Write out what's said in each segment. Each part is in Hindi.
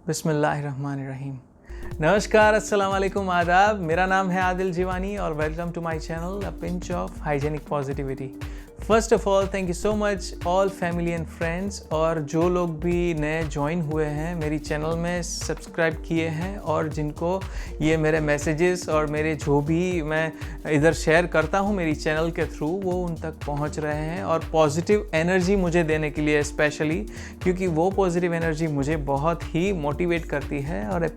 बिस्मिल्लाहिर्रहमानिर्रहीम। नमस्कार, अस्सलाम वालेकुम, आदाब। मेरा नाम है आदिल जीवानी और welcome to my channel a pinch of hygienic positivity. First of all thank you so much all family and friends, और जो लोग भी नए ज्वाइन हुए हैं मेरी चैनल में, सब्सक्राइब किए हैं और जिनको ये मेरे मैसेजेस और मेरे जो भी मैं इधर शेयर करता हूँ मेरी चैनल के थ्रू वो उन तक पहुँच रहे हैं, और पॉजिटिव एनर्जी मुझे देने के लिए स्पेशली, क्योंकि वो पॉजिटिव एनर्जी मुझे बहुत ही मोटिवेट करती है और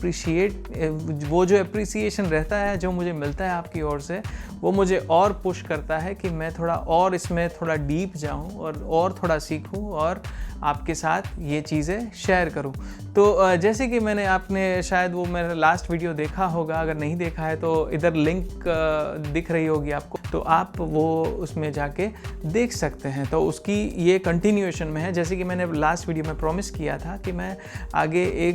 वो जो एप्रिसिएशन रहता है जो मुझे मिलता है आपकी ओर से, वो मुझे और पुश करता है कि मैं थोड़ा और इसमें थोड़ा डीप जाऊं और थोड़ा सीखूं और आपके साथ ये चीज़ें शेयर करूं। तो जैसे कि आपने शायद वो मेरा लास्ट वीडियो देखा होगा, अगर नहीं देखा है तो इधर लिंक दिख रही होगी आपको, तो आप वो उसमें जाके देख सकते हैं। तो उसकी ये कंटिन्यूएशन में है, जैसे कि मैंने लास्ट वीडियो में प्रॉमिस किया था कि मैं आगे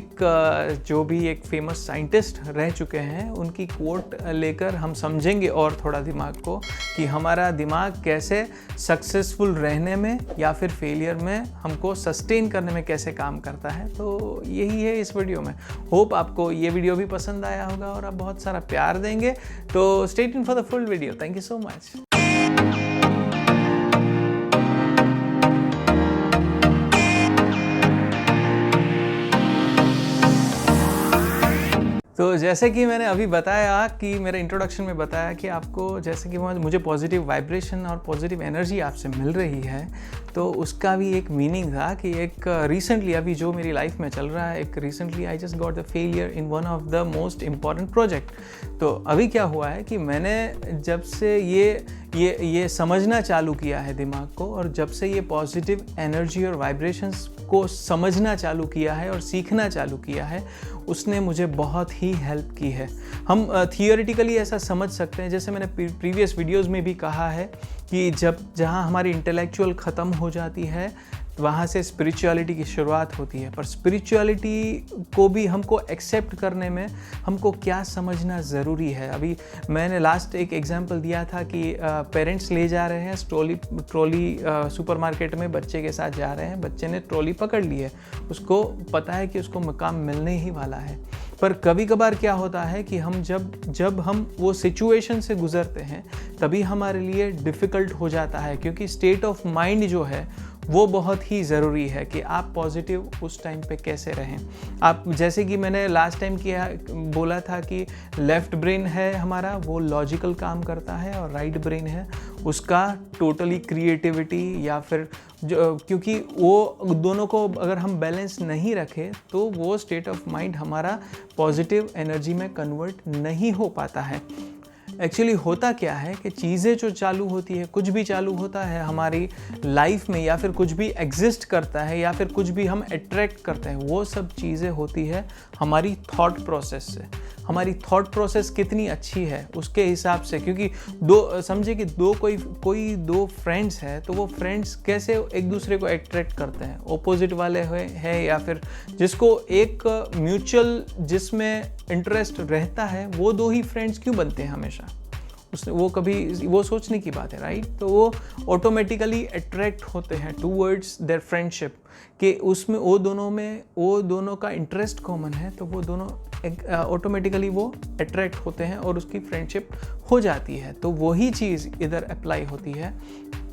जो भी एक फेमस साइंटिस्ट रह चुके हैं उनकी कोट लेकर हम समझेंगे और थोड़ा दिमाग को, कि हमारा दिमाग कैसे सक्सेसफुल रहने में या फिर फेलियर में हमको सस्टेन करने में कैसे काम करता है। तो यही है इस वीडियो में। होप आपको ये वीडियो भी पसंद आया होगा और आप बहुत सारा प्यार देंगे। तो stay tuned for the full video. Thank you so much. तो जैसे कि मैंने अभी बताया कि मेरे इंट्रोडक्शन में बताया कि आपको जैसे कि मुझे पॉजिटिव वाइब्रेशन और पॉजिटिव एनर्जी आपसे मिल रही है, तो उसका भी एक मीनिंग था कि एक रिसेंटली अभी जो मेरी लाइफ में चल रहा है, एक recently I just got the failure in one of the most important project. तो अभी क्या हुआ है कि मैंने जब से ये समझना चालू किया है दिमाग को, और जब से ये पॉजिटिव एनर्जी और वाइब्रेशंस को समझना चालू किया है और सीखना चालू किया है, उसने मुझे बहुत ही हेल्प की है। हम थियोरेटिकली ऐसा समझ सकते हैं, जैसे मैंने प्रीवियस वीडियोस में भी कहा है कि जहाँ हमारी इंटेलेक्चुअल ख़त्म हो जाती है वहाँ से स्पिरिचुअलिटी की शुरुआत होती है। पर स्पिरिचुअलिटी को भी हमको एक्सेप्ट करने में हमको क्या समझना ज़रूरी है। अभी मैंने लास्ट एक एग्जांपल दिया था कि पेरेंट्स ले जा रहे हैं ट्रॉली सुपरमार्केट में, बच्चे के साथ जा रहे हैं, बच्चे ने ट्रॉली पकड़ ली है, उसको पता है कि उसको मकाम मिलने ही वाला है। पर कभी कभार क्या होता है कि हम जब हम वो सिचुएशन से गुज़रते हैं तभी हमारे लिए डिफ़िकल्ट हो जाता है, क्योंकि स्टेट ऑफ माइंड जो है वो बहुत ही ज़रूरी है कि आप पॉजिटिव उस टाइम पे कैसे रहें। आप जैसे कि मैंने लास्ट टाइम बोला था कि लेफ़्ट ब्रेन है हमारा, वो लॉजिकल काम करता है, और राइट ब्रेन है उसका टोटली क्रिएटिविटी, या फिर क्योंकि वो दोनों को अगर हम बैलेंस नहीं रखें तो वो स्टेट ऑफ माइंड हमारा पॉजिटिव एनर्जी में कन्वर्ट नहीं हो पाता है। एक्चुअली होता क्या है कि चीज़ें जो चालू होती है, कुछ भी चालू होता है हमारी लाइफ में, या फिर कुछ भी एग्जिस्ट करता है, या फिर कुछ भी हम अट्रैक्ट करते हैं, वो सब चीज़ें होती है हमारी थॉट प्रोसेस से। हमारी थॉट प्रोसेस कितनी अच्छी है उसके हिसाब से, क्योंकि समझे कि कोई दो फ्रेंड्स हैं, तो वो फ्रेंड्स कैसे एक दूसरे को अट्रैक्ट करते हैं, ऑपोजिट वाले हैं या फिर जिसको एक म्यूचुअल जिसमें इंटरेस्ट रहता है, वो दो ही फ्रेंड्स क्यों बनते हैं हमेशा। वो सोचने की बात है, राइट। तो वो ऑटोमेटिकली अट्रैक्ट होते हैं टूवर्ड्स देयर फ्रेंडशिप, कि उसमें वो दोनों का इंटरेस्ट कॉमन है, तो वो दोनों ऑटोमेटिकली वो अट्रैक्ट होते हैं और उसकी फ्रेंडशिप हो जाती है। तो वही चीज़ इधर अप्लाई होती है।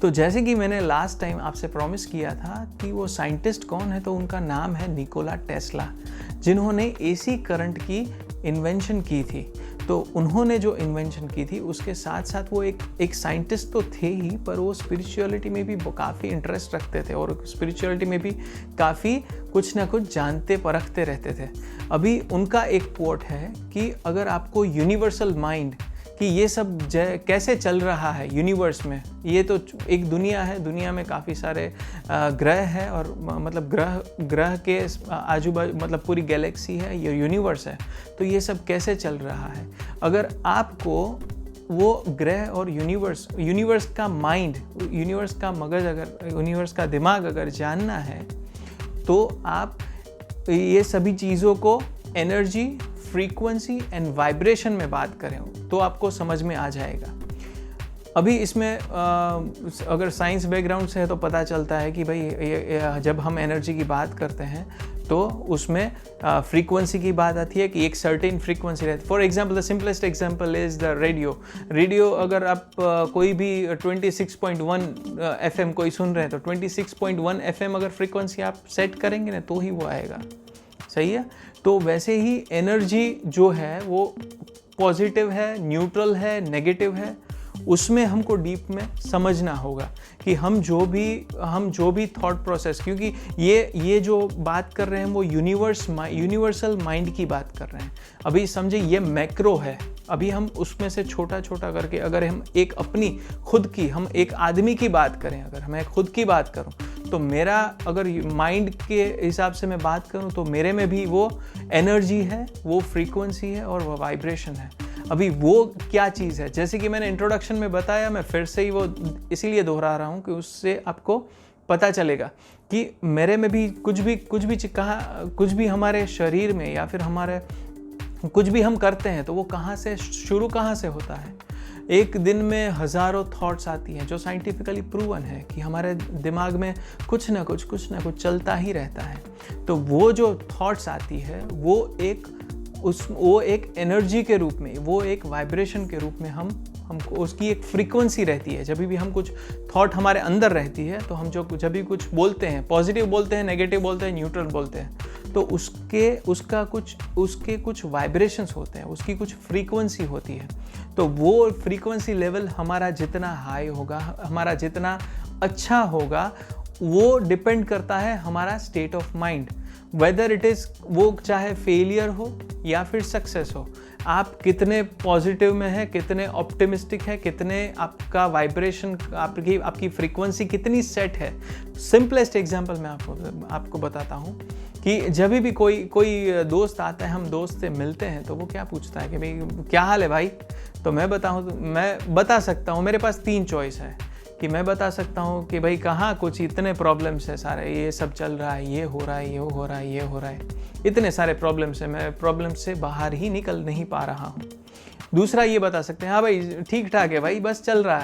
तो जैसे कि मैंने लास्ट टाइम आपसे प्रॉमिस किया था कि वो साइंटिस्ट कौन है, तो उनका नाम है निकोला टेस्ला, जिन्होंने एसी करंट की इन्वेंशन की थी। तो उन्होंने जो इन्वेंशन की थी उसके साथ साथ वो एक साइंटिस्ट तो थे ही, पर वो स्पिरिचुअलिटी में भी काफ़ी इंटरेस्ट रखते थे, और स्पिरिचुअलिटी में भी काफ़ी कुछ ना कुछ जानते परखते रहते थे। अभी उनका एक कोट है कि अगर आपको यूनिवर्सल माइंड कि ये सब कैसे चल रहा है यूनिवर्स में, ये तो एक दुनिया है, दुनिया में काफ़ी सारे ग्रह हैं, और मतलब ग्रह के आजू बाजू मतलब पूरी गैलेक्सी है, ये यूनिवर्स है, तो ये सब कैसे चल रहा है। अगर आपको वो ग्रह और यूनिवर्स का माइंड, यूनिवर्स का मगज, अगर यूनिवर्स का दिमाग अगर जानना है, तो आप ये सभी चीज़ों को एनर्जी, फ्रीक्वेंसी एंड वाइब्रेशन में बात करें तो आपको समझ में आ जाएगा। अभी इसमें अगर साइंस बैकग्राउंड से है तो पता चलता है कि भाई जब हम एनर्जी की बात करते हैं तो उसमें फ्रीक्वेंसी की बात आती है कि एक सर्टेन फ्रीक्वेंसी रहती है। For example, the simplest example is the radio. अगर आप कोई भी 26.1 FM कोई सुन रहे हैं तो 26.1 FM अगर फ्रीक्वेंसी आप सेट करेंगे ना तो ही वो आएगा। सही है। तो वैसे ही एनर्जी जो है वो पॉजिटिव है, न्यूट्रल है, नेगेटिव है, उसमें हमको डीप में समझना होगा कि हम जो भी थॉट प्रोसेस, क्योंकि ये जो बात कर रहे हैं वो यूनिवर्सल माइंड की बात कर रहे हैं। अभी समझे ये मैक्रो है, अभी हम उसमें से छोटा छोटा करके अगर हम एक अपनी खुद की, हम एक आदमी की बात करें, अगर मैं खुद की बात करूं तो मेरा अगर माइंड के हिसाब से मैं बात करूं तो मेरे में भी वो एनर्जी है, वो फ्रीक्वेंसी है और वो वाइब्रेशन है। अभी वो क्या चीज़ है, जैसे कि मैंने इंट्रोडक्शन में बताया, मैं फिर से ही वो इसीलिए दोहरा रहा हूँ कि उससे आपको पता चलेगा कि मेरे में भी कुछ भी हमारे शरीर में या फिर हमारे कुछ भी हम करते हैं तो वो कहाँ से होता है। एक दिन में हज़ारों थॉट्स आती हैं, जो साइंटिफिकली प्रूवन है कि हमारे दिमाग में कुछ ना कुछ चलता ही रहता है। तो वो जो थॉट्स आती है वो एक एनर्जी के रूप में, वो एक वाइब्रेशन के रूप में हमको उसकी एक फ्रीक्वेंसी रहती है। जब भी हम कुछ थॉट हमारे अंदर रहती है तो हम जब भी कुछ बोलते हैं, पॉजिटिव बोलते हैं, नेगेटिव बोलते हैं, न्यूट्रल बोलते हैं, तो उसके कुछ वाइब्रेशंस होते हैं, उसकी कुछ फ्रीक्वेंसी होती है। तो वो फ्रीक्वेंसी लेवल हमारा जितना हाई होगा, हमारा जितना अच्छा होगा, वो डिपेंड करता है हमारा state of mind, whether it is, वो चाहे फेलियर हो या फिर सक्सेस हो। आप कितने पॉजिटिव में है, कितने ऑप्टिमिस्टिक है, कितने आपका वाइब्रेशन, आपकी फ्रीक्वेंसी कितनी सेट है। सिंपलेस्ट एग्जांपल मैं आपको बताता हूँ कि जब भी कोई दोस्त आता है, हम दोस्त से मिलते हैं तो वो क्या पूछता है कि भाई क्या हाल है भाई। तो मैं बता सकता हूँ, मेरे पास 3 चॉइस है कि मैं बता सकता हूँ कि भाई कहाँ कुछ इतने प्रॉब्लम्स है सारे, ये सब चल रहा है, ये हो रहा है, इतने सारे प्रॉब्लम्स है, मैं प्रॉब्लम से बाहर ही निकल नहीं पा रहा हूँ। दूसरा ये बता सकते हैं, हाँ भाई ठीक ठाक है भाई, बस चल रहा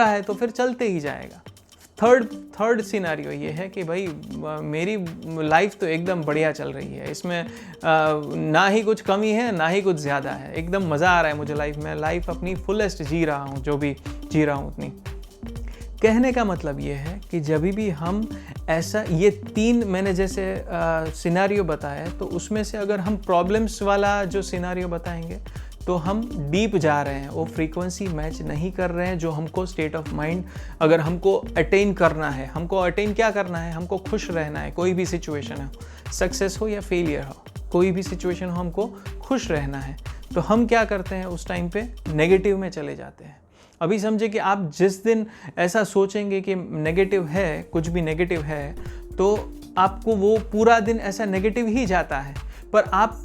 है तो फिर चलते ही जाएगा। थर्ड सिनेरियो ये है कि भाई मेरी लाइफ तो एकदम बढ़िया चल रही है, इसमें ना ही कुछ कमी है ना ही कुछ ज़्यादा है, एकदम मज़ा आ रहा है मुझे लाइफ में, लाइफ अपनी फुलेस्ट जी रहा हूँ, जो भी जी रहा हूँ उतनी। कहने का मतलब ये है कि जब भी हम ऐसा, ये 3 मैंने जैसे सिनेरियो बताया, तो उसमें से अगर हम प्रॉब्लम्स वाला जो सिनेरियो बताएंगे तो हम डीप जा रहे हैं, वो फ्रीक्वेंसी मैच नहीं कर रहे हैं जो हमको स्टेट ऑफ माइंड अगर हमको अटेन करना है। हमको अटेन क्या करना है, हमको खुश रहना है, कोई भी सिचुएशन हो, सक्सेस हो या फेलियर हो, कोई भी सिचुएशन हो, हमको खुश रहना है। तो हम क्या करते हैं, उस टाइम पे नेगेटिव में चले जाते हैं। अभी समझे कि आप जिस दिन ऐसा सोचेंगे कि नेगेटिव है, कुछ भी नेगेटिव है, तो आपको वो पूरा दिन ऐसा नेगेटिव ही जाता है। पर आप,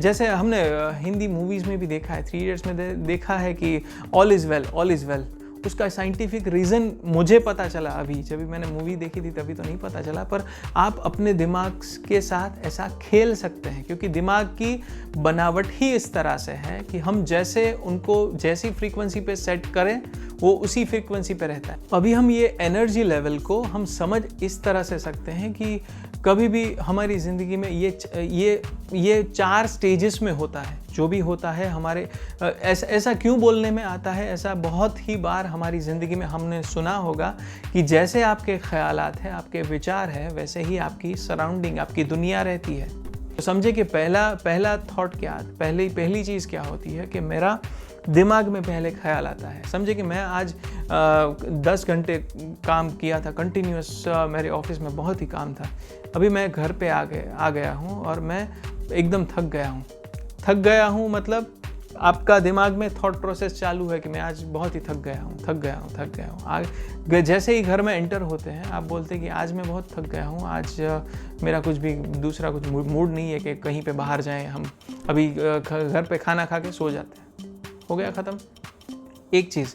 जैसे हमने हिंदी मूवीज़ में भी देखा है, 3 इडियट्स में देखा है कि ऑल इज़ वेल, उसका साइंटिफिक रीज़न मुझे पता चला अभी, जब भी मैंने मूवी देखी थी तभी तो नहीं पता चला। पर आप अपने दिमाग के साथ ऐसा खेल सकते हैं, क्योंकि दिमाग की बनावट ही इस तरह से है कि हम जैसी फ्रीक्वेंसी पे सेट करें वो उसी फ्रीक्वेंसी पे रहता है। अभी हम ये एनर्जी लेवल को हम समझ इस तरह से सकते हैं कि कभी भी हमारी ज़िंदगी में ये 4 स्टेजेस में होता है, जो भी होता है हमारे, ऐसा क्यों बोलने में आता है, ऐसा बहुत ही बार हमारी ज़िंदगी में हमने सुना होगा कि जैसे आपके ख़यालात हैं, आपके विचार हैं, वैसे ही आपकी सराउंडिंग, आपकी दुनिया रहती है। तो समझे कि पहला थॉट क्या, पहली चीज़ क्या होती है कि मेरा दिमाग में पहले ख्याल आता है। समझे कि मैं आज 10 घंटे काम किया था कंटिन्यूस, मेरे ऑफिस में बहुत ही काम था। अभी मैं घर पे आ गया हूँ और मैं एकदम थक गया हूँ मतलब आपका दिमाग में थॉट प्रोसेस चालू है कि मैं आज बहुत ही थक गया हूँ। जैसे ही घर में एंटर होते हैं आप बोलते हैं कि आज मैं बहुत थक गया हूँ, आज मेरा कुछ मूड नहीं है कि कहीं पे बाहर जाएं, हम अभी घर पे खाना खा के सो जाते हैं, हो गया ख़त्म। एक चीज़।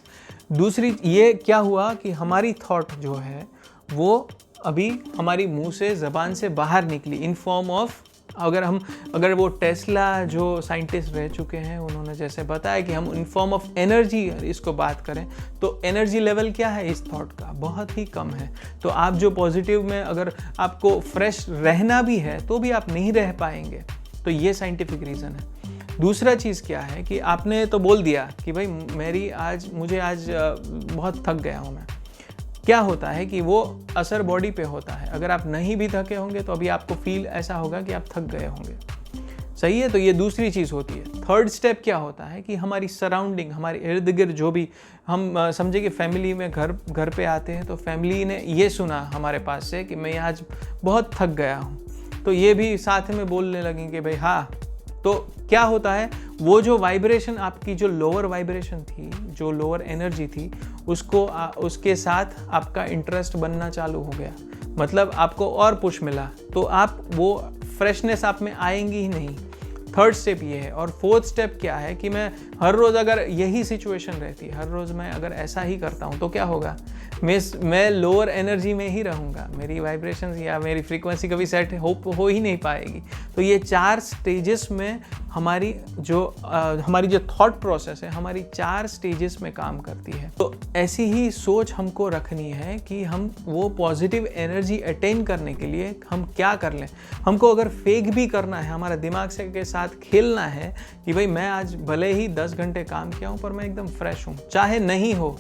दूसरी ये क्या हुआ कि हमारी थॉट जो है वो अभी हमारी मुंह से, ज़बान से बाहर निकली इन फॉर्म ऑफ अगर वो टेस्ला जो साइंटिस्ट रह चुके हैं, उन्होंने जैसे बताया कि हम इन फॉर्म ऑफ एनर्जी इसको बात करें तो एनर्जी लेवल क्या है इस थॉट का, बहुत ही कम है। तो आप जो पॉजिटिव में अगर आपको फ्रेश रहना भी है तो भी आप नहीं रह पाएंगे। तो ये साइंटिफिक रीज़न है। दूसरा चीज़ क्या है कि आपने तो बोल दिया कि भाई मुझे आज बहुत थक गया हूँ मैं। क्या होता है कि वो असर बॉडी पे होता है। अगर आप नहीं भी थके होंगे तो अभी आपको फील ऐसा होगा कि आप थक गए होंगे। सही है, तो ये दूसरी चीज़ होती है। थर्ड स्टेप क्या होता है कि हमारी सराउंडिंग, हमारे इर्द गिर्द जो भी हम समझे कि फैमिली में घर पे आते हैं तो फैमिली ने ये सुना हमारे पास से कि मैं आज बहुत थक गया हूँ, तो ये भी साथ में बोलने लगेंगे भाई हाँ। तो क्या होता है, वो जो वाइब्रेशन आपकी, जो लोअर वाइब्रेशन थी, जो लोअर एनर्जी थी, उसके साथ आपका इंटरेस्ट बनना चालू हो गया। मतलब आपको और पुश मिला, तो आप वो फ्रेशनेस आप में आएंगी ही नहीं। थर्ड स्टेप ये है। और फोर्थ स्टेप क्या है कि मैं हर रोज़ अगर यही सिचुएशन रहती है, हर रोज़ मैं अगर ऐसा ही करता हूँ तो क्या होगा, मैं लोअर एनर्जी में ही रहूँगा, मेरी वाइब्रेशंस या मेरी फ्रीक्वेंसी कभी सेट हो ही नहीं पाएगी। तो ये 4 स्टेजेस में हमारी जो थॉट प्रोसेस है, हमारी 4 स्टेजेस में काम करती है। तो ऐसी ही सोच हमको रखनी है कि हम वो पॉजिटिव एनर्जी अटेन करने के लिए हम क्या कर लें। हमको अगर फेक भी करना है, हमारा दिमाग से के साथ खेलना है कि भाई मैं आज भले ही 10 घंटे काम किया हूँ पर मैं एकदम फ्रेश हूँ, चाहे नहीं हो,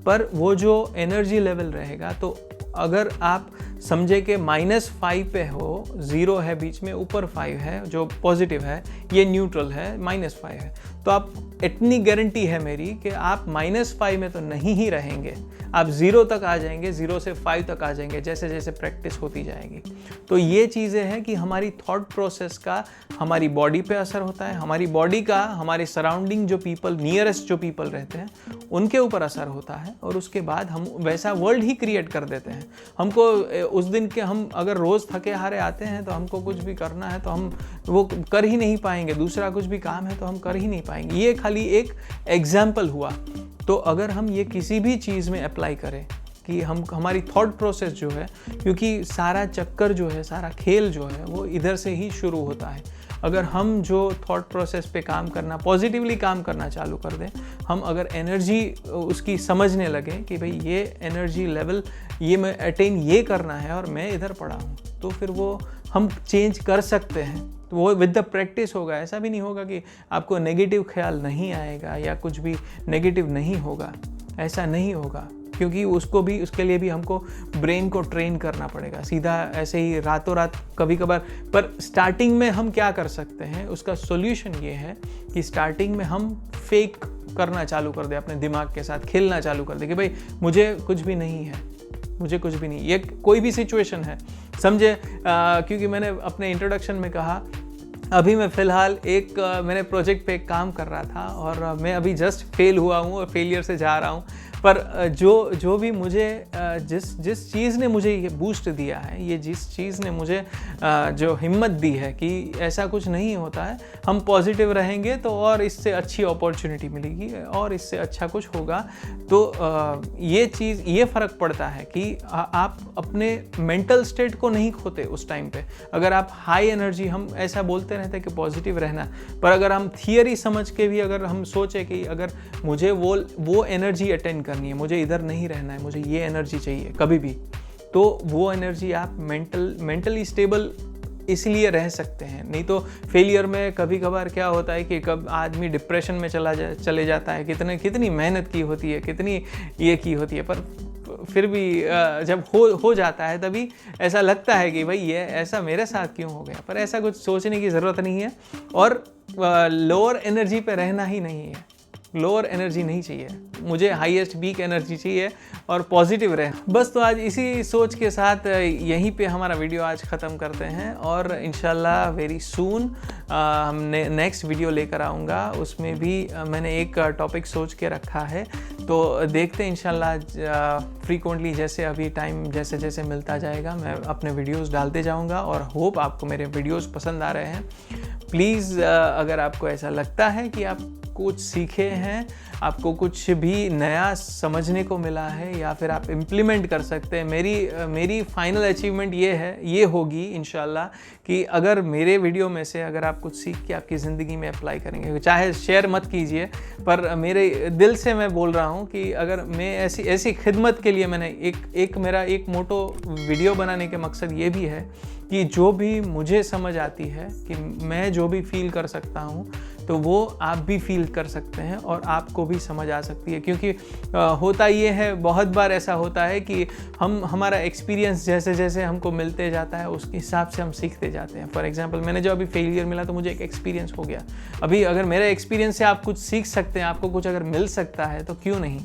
पर वो जो एनर्जी लेवल रहेगा। तो अगर आप समझे कि -5 पे हो, 0 है बीच में, ऊपर 5 है जो पॉजिटिव है, ये न्यूट्रल है, -5 है, तो आप इतनी गारंटी है मेरी कि आप -5 में तो नहीं ही रहेंगे, आप 0 तक आ जाएंगे, 0 से 5 तक आ जाएंगे जैसे जैसे प्रैक्टिस होती जाएगी। तो ये चीज़ें हैं कि हमारी थॉट प्रोसेस का हमारी बॉडी पे असर होता है, हमारी बॉडी का हमारे सराउंडिंग जो पीपल, नियरेस्ट जो पीपल रहते हैं उनके ऊपर असर होता है, और उसके बाद हम वैसा वर्ल्ड ही क्रिएट कर देते हैं। हमको उस दिन के हम अगर रोज़ थके हारे आते हैं तो हमको कुछ भी करना है तो हम वो कर ही नहीं पाएंगे, दूसरा कुछ भी काम है तो हम कर ही नहीं पाएंगे। ये खाली एक एग्जाम्पल हुआ। तो अगर हम ये किसी भी चीज़ में अप्लाई करें कि हमारी थॉट प्रोसेस जो है, क्योंकि सारा चक्कर जो है, सारा खेल जो है वो इधर से ही शुरू होता है। अगर हम जो थॉट प्रोसेस पे काम करना, पॉजिटिवली काम करना चालू कर दें, हम अगर एनर्जी उसकी समझने लगे कि भाई ये एनर्जी लेवल ये मैं अटेन ये करना है और मैं इधर पड़ा हूँ, तो फिर वो हम चेंज कर सकते हैं। तो वो विद द प्रैक्टिस होगा। ऐसा भी नहीं होगा कि आपको नेगेटिव ख्याल नहीं आएगा या कुछ भी नेगेटिव नहीं होगा, ऐसा नहीं होगा, क्योंकि उसके लिए भी हमको ब्रेन को ट्रेन करना पड़ेगा। सीधा ऐसे ही रातों रात कभी कभार, पर स्टार्टिंग में हम क्या कर सकते हैं, उसका सॉल्यूशन ये है कि स्टार्टिंग में हम फेक करना चालू कर दें, अपने दिमाग के साथ खेलना चालू कर दें कि भाई मुझे कुछ भी नहीं है, मुझे कुछ भी नहीं। ये कोई भी सिचुएशन है, समझे, क्योंकि मैंने अपने इंट्रोडक्शन में कहा अभी मैं फ़िलहाल मैंने प्रोजेक्ट पे एक काम कर रहा था और मैं अभी जस्ट फेल हुआ हूँ और फेलियर से जा रहा हूँ। पर जो भी मुझे जिस चीज़ ने मुझे ये बूस्ट दिया है, ये जिस चीज़ ने मुझे जो हिम्मत दी है कि ऐसा कुछ नहीं होता है, हम पॉजिटिव रहेंगे तो और इससे अच्छी अपॉर्चुनिटी मिलेगी और इससे अच्छा कुछ होगा। तो ये फ़र्क पड़ता है कि आप अपने मेंटल स्टेट को नहीं खोते उस टाइम पे। अगर आप हाई एनर्जी, हम ऐसा बोलते रहते हैं कि पॉजिटिव रहना, पर अगर हम थियरी समझ के भी अगर हम सोचें कि अगर मुझे वो एनर्जी अटेंड करनी है, मुझे इधर नहीं रहना है, मुझे ये एनर्जी चाहिए कभी भी, तो वो एनर्जी आप मेंटली स्टेबल इसलिए रह सकते हैं। नहीं तो फेलियर में कभी कभार क्या होता है कि कब आदमी डिप्रेशन में चले जाता है, कितनी मेहनत की होती है, कितनी ये की होती है, पर फिर भी जब हो जाता है तभी ऐसा लगता है कि भाई ये ऐसा मेरे साथ क्यों हो गया। पर ऐसा कुछ सोचने की ज़रूरत नहीं है, और लोअर एनर्जी पे रहना ही नहीं है, लोअर एनर्जी नहीं चाहिए, मुझे हाईएस्ट पीक एनर्जी चाहिए और पॉजिटिव रहे। बस तो आज इसी सोच के साथ यहीं पे हमारा वीडियो आज ख़त्म करते हैं, और इंशाल्लाह वेरी सून हमने नेक्स्ट वीडियो लेकर आऊँगा। उसमें भी मैंने एक टॉपिक सोच के रखा है, तो देखते हैं इंशाल्लाह फ्रीक्वेंटली, जैसे अभी टाइम जैसे जैसे मिलता जाएगा मैं अपने वीडियोस डालते जाऊँगा, और होप आपको मेरे वीडियोस पसंद आ रहे हैं। प्लीज़ अगर आपको ऐसा लगता है कि आपको कुछ सीखे हैं, आपको कुछ भी नया समझने को मिला है या फिर आप इम्प्लीमेंट कर सकते हैं। मेरी फाइनल अचीवमेंट ये होगी इंशाल्लाह कि अगर मेरे वीडियो में से अगर आप कुछ सीख के आपकी ज़िंदगी में अप्लाई करेंगे, चाहे शेयर मत कीजिए, पर मेरे दिल से मैं बोल रहा हूँ कि अगर मैं ऐसी खिदमत के लिए मैंने मेरा एक मोटो वीडियो बनाने के मकसद ये भी है कि जो भी मुझे समझ आती है कि मैं जो भी फील कर सकता हूँ तो वो आप भी फील कर सकते हैं और आपको भी समझ आ सकती है। क्योंकि होता ये है, बहुत बार ऐसा होता है कि हमारा एक्सपीरियंस जैसे जैसे हमको मिलते जाता है उसके हिसाब से हम सीखते जाते हैं। फॉर एग्जांपल मैंने जो अभी फेलियर मिला तो मुझे एक एक्सपीरियंस हो गया। अभी अगर मेरे एक्सपीरियंस से आप कुछ सीख सकते हैं, आपको कुछ अगर मिल सकता है तो क्यों नहीं।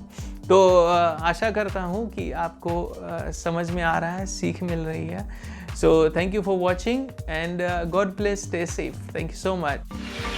तो आशा करता हूँ कि आपको समझ में आ रहा है, सीख मिल रही है। So thank you for watching and God bless, stay safe. Thank you so much.